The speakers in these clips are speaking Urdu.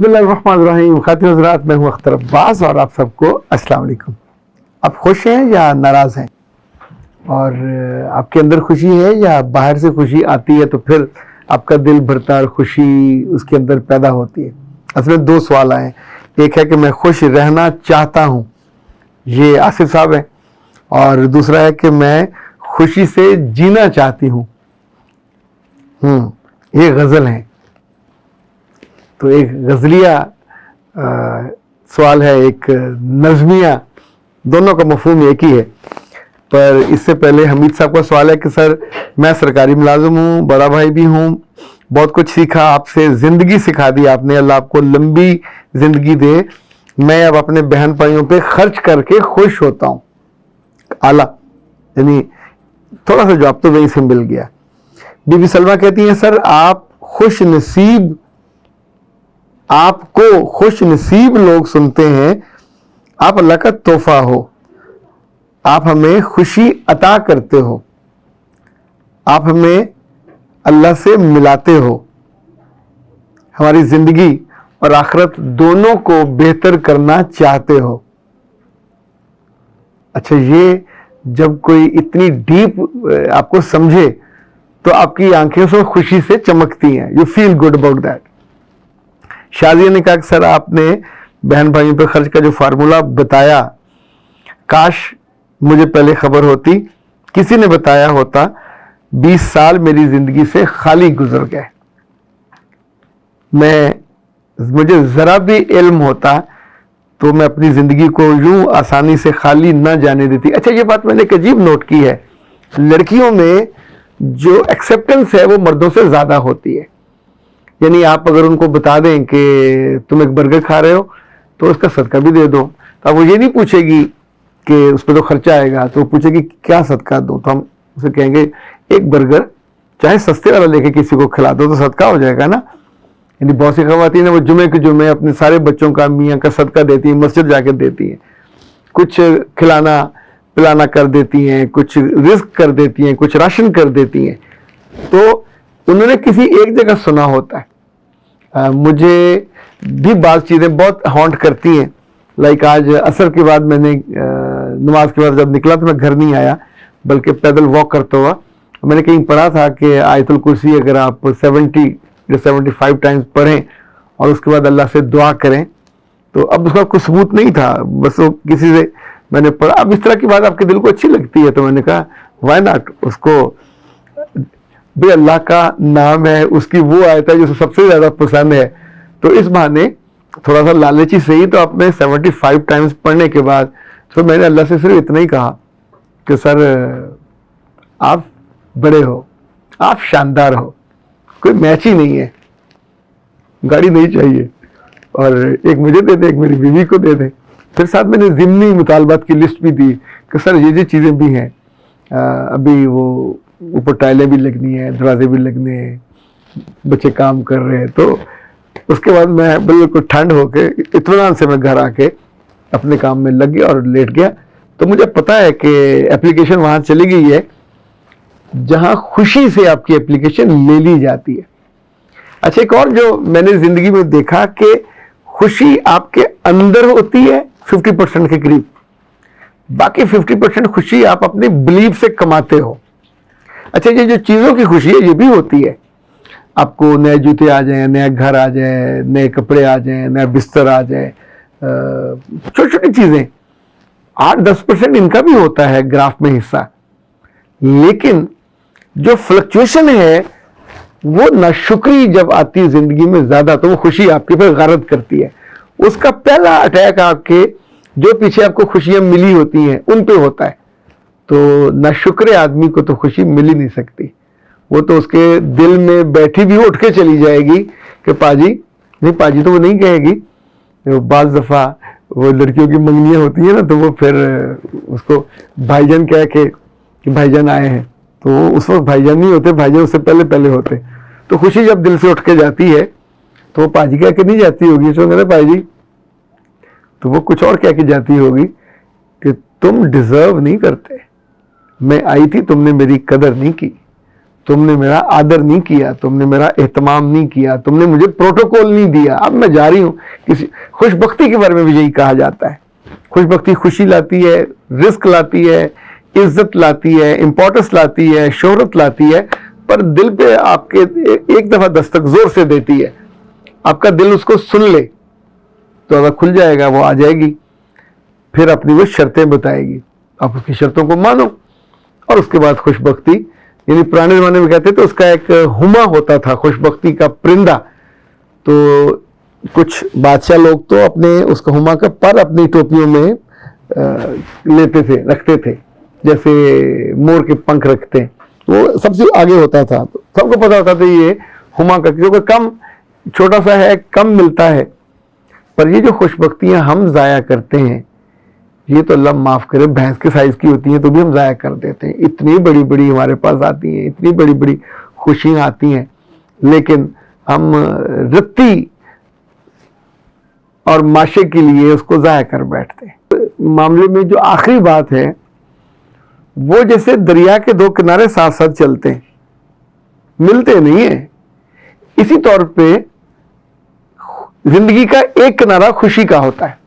بسم اللہ الرحمن الرحیم. خاتون حضرات، میں ہوں اختر عباس اور آپ سب کو السلام علیکم. آپ خوش ہیں یا ناراض ہیں؟ اور آپ کے اندر خوشی ہے یا باہر سے خوشی آتی ہے تو پھر آپ کا دل بھرتا اور خوشی اس کے اندر پیدا ہوتی ہے؟ اصل میں دو سوال آئے ہیں. ایک ہے کہ میں خوش رہنا چاہتا ہوں، یہ آصف صاحب ہے، اور دوسرا ہے کہ میں خوشی سے جینا چاہتی ہوں. یہ غزل ہیں. تو ایک غزلیہ سوال ہے، ایک نظمیہ، دونوں کا مفہوم ایک ہی ہے. پر اس سے پہلے حمید صاحب کا سوال ہے کہ سر میں سرکاری ملازم ہوں، بڑا بھائی بھی ہوں، بہت کچھ سیکھا آپ سے، زندگی سکھا دی آپ نے، اللہ آپ کو لمبی زندگی دے. میں اب اپنے بہن بھائیوں پہ خرچ کر کے خوش ہوتا ہوں. اعلیٰ، یعنی تھوڑا سا جواب تو وہیں سے مل گیا. بی بی سلمہ کہتی ہیں سر آپ کو خوش نصیب لوگ سنتے ہیں، آپ اللہ کا تحفہ ہو، آپ ہمیں خوشی عطا کرتے ہو، آپ ہمیں اللہ سے ملاتے ہو، ہماری زندگی اور آخرت دونوں کو بہتر کرنا چاہتے ہو. اچھا، یہ جب کوئی اتنی ڈیپ آپ کو سمجھے تو آپ کی آنکھیں سے خوشی سے چمکتی ہیں. You feel good about that. Shazia نے کہا کہ سر آپ نے بہن بھائیوں پہ خرچ کا جو فارمولا بتایا، کاش مجھے پہلے خبر ہوتی، کسی نے بتایا ہوتا. 20 سال میری زندگی سے خالی گزر گئے. مجھے ذرا بھی علم ہوتا تو میں اپنی زندگی کو یوں آسانی سے خالی نہ جانے دیتی. اچھا، یہ بات میں نے ایک عجیب نوٹ کی ہے، لڑکیوں میں جو ایکسیپٹنس ہے وہ مردوں سے زیادہ ہوتی ہے. یعنی آپ اگر ان کو بتا دیں کہ تم ایک برگر کھا رہے ہو تو اس کا صدقہ بھی دے دو، تو اب وہ یہ نہیں پوچھے گی کہ اس پہ تو خرچہ آئے گا، تو وہ پوچھے گی کیا صدقہ دوں. تو ہم اسے کہیں گے ایک برگر چاہے سستے والا لے کے کسی کو کھلا دو تو صدقہ ہو جائے گا نا. یعنی بہت سی خواتین وہ جمعے کے جمعے اپنے سارے بچوں کا میاں کا صدقہ دیتی ہیں، مسجد جا کے دیتی ہیں، کچھ کھلانا پلانا کر دیتی ہیں، کچھ رزق کر دیتی ہیں، کچھ راشن کر دیتی ہیں. تو انہوں نے کسی ایک جگہ سنا ہوتا ہے. مجھے بھی بعض چیزیں بہت ہانٹ کرتی ہیں. لائک آج عصر کے بعد میں نے نماز کے بعد جب نکلا تو میں گھر نہیں آیا بلکہ پیدل واک کرتا ہوا. میں نے کہیں پڑھا تھا کہ آیت الکرسی اگر آپ 70 یا 75 ٹائمز پڑھیں اور اس کے بعد اللہ سے دعا کریں تو اب اس کا کوئی ثبوت نہیں تھا، بس وہ کسی سے میں نے پڑھا. اب اس طرح کی بات آپ کے دل کو اچھی لگتی ہے تو میں نے کہا وائی ناٹ. اس کو بھی اللہ کا نام ہے، اس کی وہ آیت ہے جو سب سے زیادہ پسند ہے، تو اس بہانے تھوڑا سا لالچی سے ہی تو آپ نے 75 ٹائمز پڑھنے کے بعد تو میں نے اللہ سے صرف اتنا ہی کہا کہ سر آپ بڑے ہو، آپ شاندار ہو، کوئی میچ ہی نہیں ہے، گاڑی نہیں چاہیے، اور ایک مجھے دے دیں، ایک میری بیوی کو دے دیں. پھر ساتھ میں نے ضمنی مطالبات کی لسٹ بھی دی کہ سر یہ چیزیں بھی ہیں، ابھی وہ اوپر ٹائلیں بھی لگنی ہیں، دروازے بھی لگنے ہیں، بچے کام کر رہے ہیں. تو اس کے بعد میں بالکل ٹھنڈ ہو کے اطمینان سے میں گھر آ کے اپنے کام میں لگ گیا اور لیٹ گیا. تو مجھے پتا ہے کہ اپلیکیشن وہاں چلی گئی ہے جہاں خوشی سے آپ کی اپلیکیشن لے لی جاتی ہے. اچھا، ایک اور جو میں نے زندگی میں دیکھا کہ خوشی آپ کے اندر ہوتی ہے 50% کے قریب، باقی 50% خوشی آپ اپنے بلیف سے کماتے ہو. اچھا، یہ جو چیزوں کی خوشی ہے یہ بھی ہوتی ہے. آپ کو نئے جوتے آ جائیں، نیا گھر آ جائے، نئے کپڑے آ جائیں، نیا بستر آ جائے، چھوٹی چھوٹی چیزیں، 8-10% ان کا بھی ہوتا ہے گراف میں حصہ. لیکن جو فلکچویشن ہے وہ ناشکری جب آتی ہے زندگی میں زیادہ تو وہ خوشی آپ کے پہ غارت کرتی ہے. اس کا پہلا اٹیک آپ کے جو پیچھے آپ کو خوشیاں ملی ہوتی ہیں ان پہ ہوتا ہے. تو ناشکر آدمی کو تو خوشی مل ہی نہیں سکتی. وہ تو اس کے دل میں بیٹھی بھی اٹھ کے چلی جائے گی کہ پاجی نہیں، پاجی تو وہ نہیں کہے گی. بعض دفعہ وہ لڑکیوں کی منگنیاں ہوتی ہیں نا تو وہ پھر اس کو بھائی جان کہہ کے کہ بھائی جان آئے ہیں، تو اس وقت بھائی جان نہیں ہوتے، بھائی جان اس سے پہلے ہوتے. تو خوشی جب دل سے اٹھ کے جاتی ہے تو وہ پاجی کہہ کے نہیں جاتی ہوگی، تو میرے بھائی جی، تو وہ کچھ اور کہہ کے جاتی ہوگی کہ تم ڈیزرو نہیں کرتے، میں آئی تھی تم نے میری قدر نہیں کی، تم نے میرا آدر نہیں کیا, تم نے میرا اہتمام نہیں کیا, تم نے مجھے پروٹوکول نہیں دیا, اب میں جا رہی ہوں. خوش بختی کے بارے میں بھی یہی کہا جاتا ہے. خوش بختی خوشی لاتی ہے, رزق لاتی ہے, عزت لاتی ہے, امپورٹنس لاتی ہے, شہرت لاتی ہے, پر دل پہ آپ کے ایک دفعہ دستک زور سے دیتی ہے. آپ کا دل اس کو سن لے تو اگر کھل جائے گا, وہ آ جائے گی, پھر اپنی وہ شرطیں بتائے گی, آپ اس کی شرطوں کو مانو, اور اس کے بعد خوش بختی. یعنی پرانے زمانے میں کہتے تھے اس کا ایک ہما ہوتا تھا, خوش بختی کا پرندہ. تو کچھ بادشاہ لوگ تو اپنے اس کا ہما کا پر اپنی ٹوپیوں میں لیتے تھے, رکھتے تھے, جیسے مور کے پنکھ رکھتے ہیں. وہ سب سے آگے ہوتا تھا, سب کو پتا ہوتا تھا یہ ہما کا, کیونکہ کم چھوٹا سا ہے, کم ملتا ہے. پر یہ جو خوش بختیاں ہم ضائع کرتے ہیں, یہ تو اللہ معاف کرے بھینس کے سائز کی ہوتی ہیں تو بھی ہم ضائع کر دیتے ہیں. اتنی بڑی بڑی ہمارے پاس آتی ہیں, اتنی بڑی بڑی خوشیاں آتی ہیں, لیکن ہم رتی اور ماشے کے لیے اس کو ضائع کر بیٹھتے ہیں. معاملے میں جو آخری بات ہے وہ جیسے دریا کے دو کنارے ساتھ ساتھ چلتے ہیں, ملتے نہیں ہیں. اسی طور پہ زندگی کا ایک کنارہ خوشی کا ہوتا ہے,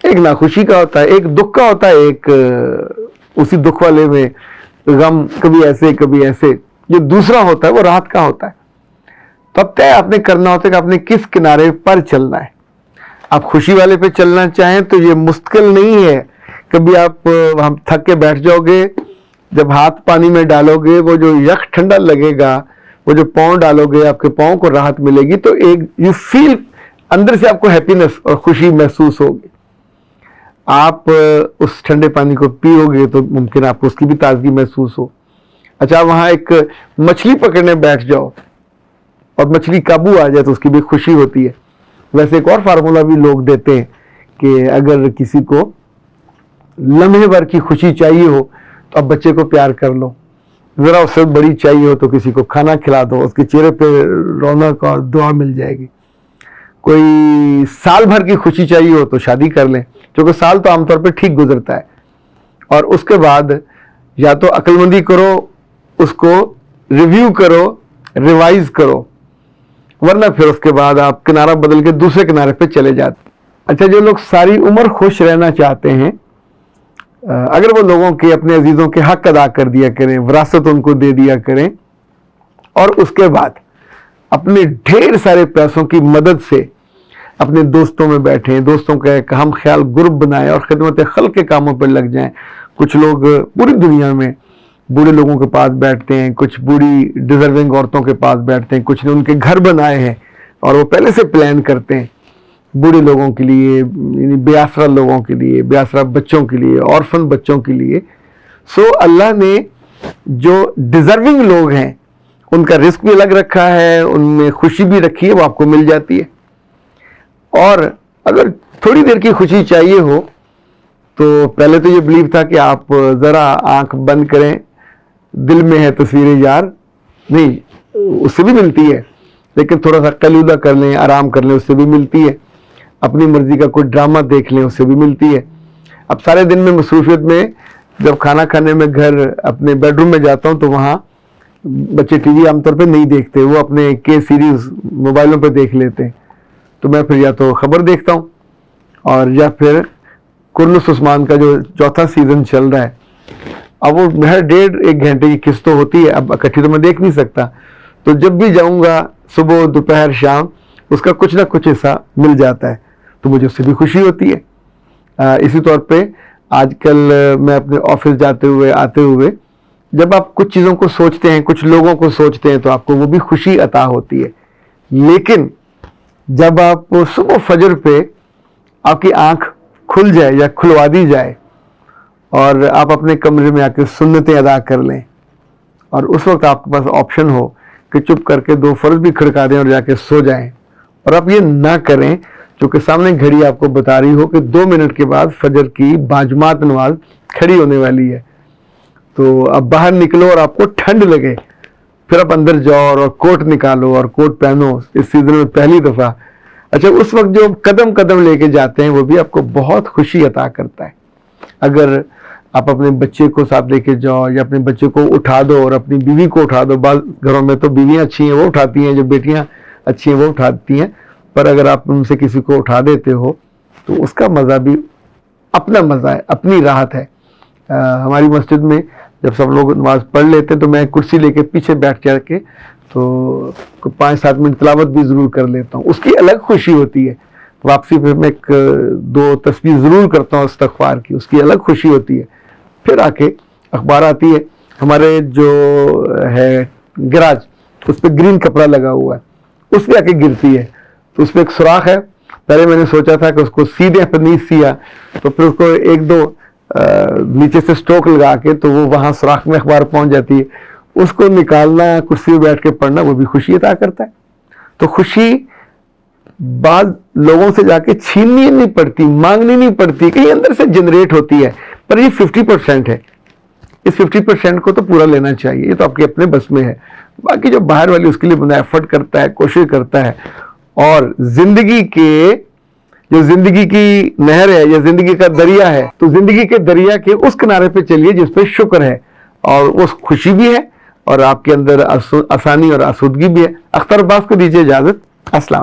ایک ناخوشی کا ہوتا ہے, ایک دکھ کا ہوتا ہے, ایک اسی دکھ والے میں غم, کبھی ایسے کبھی ایسے. جو دوسرا ہوتا ہے وہ راحت کا ہوتا ہے. تب طے آپ نے کرنا ہوتا ہے کہ آپ نے کس کنارے پر چلنا ہے. آپ خوشی والے پہ چلنا چاہیں تو یہ مستقل نہیں ہے. کبھی آپ ہم تھک کے بیٹھ جاؤ گے, جب ہاتھ پانی میں ڈالو گے وہ جو یخ ٹھنڈا لگے گا, وہ جو پاؤں ڈالو گے آپ کے پاؤں کو راحت ملے گی, تو ایک یو فیل, اندر سے آپ کو ہیپینس اور خوشی محسوس ہوگی. آپ اس ٹھنڈے پانی کو پیو گے تو ممکن آپ کو اس کی بھی تازگی محسوس ہو. اچھا, وہاں ایک مچھلی پکڑنے بیٹھ جاؤ اور مچھلی قابو آ جائے تو اس کی بھی خوشی ہوتی ہے. ویسے ایک اور فارمولا بھی لوگ دیتے ہیں کہ اگر کسی کو لمحے بھر کی خوشی چاہیے ہو تو اب بچے کو پیار کر لو, ذرا اس سے بڑی چاہیے ہو تو کسی کو کھانا کھلا دو, اس کے چہرے پہ رونق اور دعا مل جائے گی. کوئی سال بھر کی خوشی چاہیے ہو تو شادی کر لیں, کیونکہ سال تو عام طور پہ ٹھیک گزرتا ہے. اور اس کے بعد یا تو عقل مندی کرو, اس کو ریویو کرو, ریوائز کرو, ورنہ پھر اس کے بعد آپ کنارہ بدل کے دوسرے کنارے پہ چلے جاتے. اچھا, جو لوگ ساری عمر خوش رہنا چاہتے ہیں, اگر وہ لوگوں کے اپنے عزیزوں کے حق ادا کر دیا کریں, وراثت ان کو دے دیا کریں, اور اس کے بعد اپنے ڈھیر سارے پیسوں کی مدد سے اپنے دوستوں میں بیٹھیں, دوستوں کا ایک ہم خیال گروپ بنائیں اور خدمت خلق کے کاموں پر لگ جائیں. کچھ لوگ پوری دنیا میں بوڑھے لوگوں کے پاس بیٹھتے ہیں, کچھ بوڑھی ڈیزرونگ عورتوں کے پاس بیٹھتے ہیں, کچھ نے ان کے گھر بنائے ہیں اور وہ پہلے سے پلان کرتے ہیں بوڑھے لوگوں کے لیے, یعنی بے آسرا لوگوں کے لیے, بے آسرا بچوں کے لیے, آرفن بچوں کے لیے. سو اللہ نے جو ڈیزرونگ لوگ ہیں ان کا رزق بھی الگ رکھا ہے, ان میں خوشی بھی رکھی ہے, وہ آپ کو مل جاتی ہے. اور اگر تھوڑی دیر کی خوشی چاہیے ہو تو پہلے تو یہ بلیو تھا کہ آپ ذرا آنکھ بند کریں, دل میں ہے تصویر یار, نہیں, اس سے بھی ملتی ہے, لیکن تھوڑا سا قیلولہ کر لیں, آرام کر لیں, اس سے بھی ملتی ہے. اپنی مرضی کا کوئی ڈرامہ دیکھ لیں, اس سے بھی ملتی ہے. اب سارے دن میں مصروفیت میں جب کھانا کھانے میں گھر اپنے بیڈ روم میں جاتا ہوں تو وہاں بچے ٹی وی عام طور پہ نہیں دیکھتے, وہ اپنے کے سیریز موبائلوں پہ دیکھ لیتے ہیں. تو میں پھر یا تو خبر دیکھتا ہوں اور یا پھر کرنس عثمان کا جو 4تھا سیزن چل رہا ہے. اب وہ ہر 1.5 گھنٹے کی قسط تو ہوتی ہے, اب اکٹھی تو میں دیکھ نہیں سکتا, تو جب بھی جاؤں گا صبح دوپہر شام اس کا کچھ نہ کچھ حصہ مل جاتا ہے, تو مجھے اس سے بھی خوشی ہوتی ہے. اسی طور پہ آج کل میں اپنے آفس جاتے ہوئے آتے ہوئے جب آپ کچھ چیزوں کو سوچتے ہیں, کچھ لوگوں کو سوچتے ہیں, تو آپ کو وہ بھی خوشی عطا ہوتی ہے. لیکن جب آپ صبح فجر پہ آپ کی آنکھ کھل جائے یا کھلوا دی جائے اور آپ اپنے کمرے میں آ کے سنتیں ادا کر لیں, اور اس وقت آپ کے پاس آپشن ہو کہ چپ کر کے 2 فرض بھی کھڑکا دیں اور جا کے سو جائیں, اور آپ یہ نہ کریں چونکہ سامنے گھڑی آپ کو بتا رہی ہو کہ 2 منٹ کے بعد فجر کی باجماعت نماز کھڑی ہونے والی ہے, تو اب باہر نکلو اور آپ کو ٹھنڈ لگے, پھر آپ اندر جاؤ اور کوٹ نکالو اور کوٹ پہنو اس سیزن میں پہلی دفعہ. اچھا, اس وقت جو قدم قدم لے کے جاتے ہیں وہ بھی آپ کو بہت خوشی عطا کرتا ہے. اگر آپ اپنے بچے کو ساتھ لے کے جاؤ یا اپنے بچے کو اٹھا دو اور اپنی بیوی کو اٹھا دو. بعض گھروں میں تو بیویاں اچھی ہیں وہ اٹھاتی ہیں, جو بیٹیاں اچھی ہیں وہ اٹھاتی ہیں, پر اگر آپ ان سے کسی کو اٹھا دیتے ہو تو اس کا مزہ بھی اپنا مزہ ہے, اپنی راحت ہے. ہماری مسجد میں جب سب لوگ نماز پڑھ لیتے ہیں تو میں کرسی لے کے پیچھے بیٹھ جا کے تو 5-7 منٹ تلاوت بھی ضرور کر لیتا ہوں. اس کی الگ خوشی ہوتی ہے. واپسی پہ میں 2 تسبیح ضرور کرتا ہوں استغفار کی, اس کی الگ خوشی ہوتی ہے. پھر آ کے اخبار آتی ہے, ہمارے جو ہے گراج اس پہ گرین کپڑا لگا ہوا ہے, اس پہ آ کے گرتی ہے تو اس پہ ایک سوراخ ہے. پہلے میں نے سوچا تھا کہ اس کو سیدھے پہ نہیں سیا, تو پھر اس کو 1-2 نیچے سے سٹوک لگا کے تو وہ وہاں سوراخ میں اخبار پہنچ جاتی ہے. اس کو نکالنا, کرسی پہ بیٹھ کے پڑھنا, وہ بھی خوشی عطا کرتا ہے. تو خوشی بعض لوگوں سے جا کے چھیننی نہیں پڑتی, مانگنی نہیں پڑتی, کہیں اندر سے جنریٹ ہوتی ہے. پر یہ 50% ہے, اس 50% کو تو پورا لینا چاہیے, یہ تو آپ کے اپنے بس میں ہے. باقی جو باہر والی اس کے لیے بندہ ایفرٹ کرتا ہے, کوشش کرتا ہے. اور زندگی کی نہر ہے یا زندگی کا دریا ہے, تو زندگی کے دریا کے اس کنارے پہ چلیے جس پہ شکر ہے اور اس خوشی بھی ہے اور آپ کے اندر آسانی اور آسودگی بھی ہے. اختر عباس کو دیجیے اجازت. السلام.